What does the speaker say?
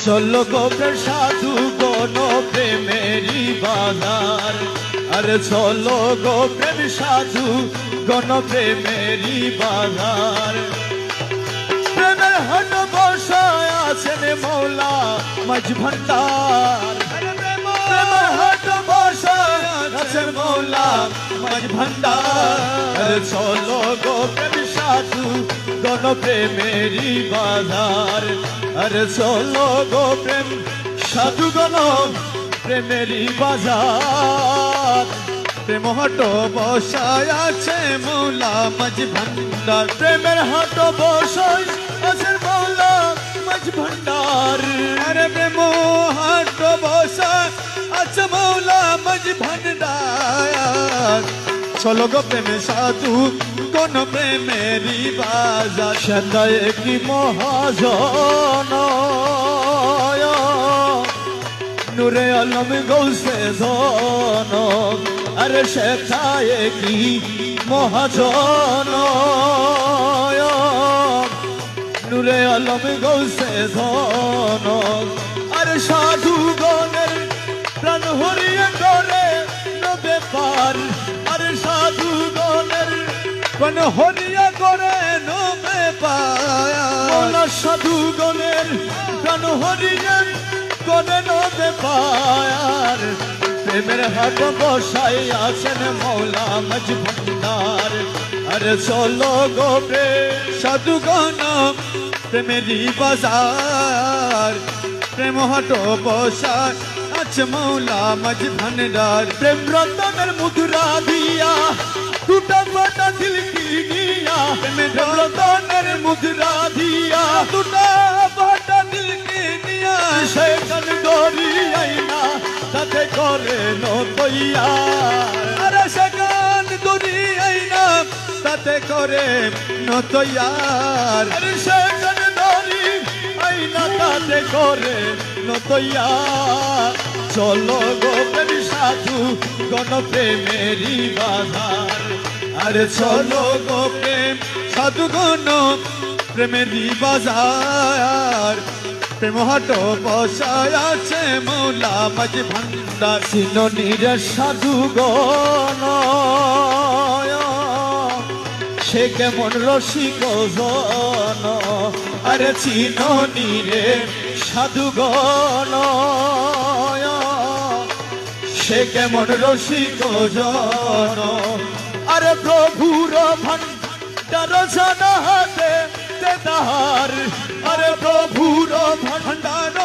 চলো গো প্রেম সাধু গণ প্রেমেরি বাজার, আরে চলো গো প্রেম সাধু গণ প্রেমেরি বাজার। প্রেমের হাট বসায় আছেন মৌলা মাঝ ভান্ডার, প্রেমের হাট বসায় আছেন মৌলা মাঝ ভান্ডার। চলো গো প্রেম সাধু গণ প্রেমেরি বাজার, আরে চলো গো প্রেম সাধু গণ প্রেমেরি বাজার। প্রেম হাট বসায় আছে মৌলা মাঝ ভান্ডার, প্রেমের হাট বসায় আছে মৌলা মাঝ ভান্ডার। আরে প্রেম হাট বসায় আছে মৌলা মাঝ ভান্ডার। চলো গো প্রেম সাধু কোন প্রেমেরি বাজার। সদায় কি মহাজন নূরে আলম গৌসে জন, আরে সেথায় কি মহাজন নূরে আলম গৌসে জন। আরে সাধু গণের প্রাণ হরিয়ে করে নবে পার, আরে সাধু গণের প্রাণ হরিয়ে করে নবে পার। সাধু গণের প্রাণ হরিয়ে করে নবে পার। প্রেমের হাট বসাই আছেন মৌলা মাঝ ভান্ডার, আরে চলো গো প্রেম সাধু গণ প্রেমেরি বাজার। প্রেম হাট বসাই আছে মৌলা মাঝ ভান্ডার। প্রেম রতনের মুদ্রা দিয়া টুটা ফাটা দিল কি নিয়া, প্রেম রতনের মুদ্রা দিয়া টুটা ফাটা দিল কি নিয়া। সেখান ডরি আইনা তাতে করে নতইয়া, আরে সেখান ডরি আইনা তাতে করে নতইয়ার। আরে সেখান ডরি আইনা তাতে করে নতইয়া। চলো গো প্রেম সাধু গণ প্রেমেরি বাজার, আরে চলো গো প্রেম সাধু গণ প্রেমেরি বাজার। প্রেম হাট বসায় আছে মৌলা মাঝ ভান্ডার। চিননির সাধু গণ সে কেমন রসিক জন, আরে চিননিরে সাধু গণ সে কেমন রসিক জন। আরে প্রভুর ভান্ডার জানা হাতে তাহার, আরে প্রভুর ভান্ডার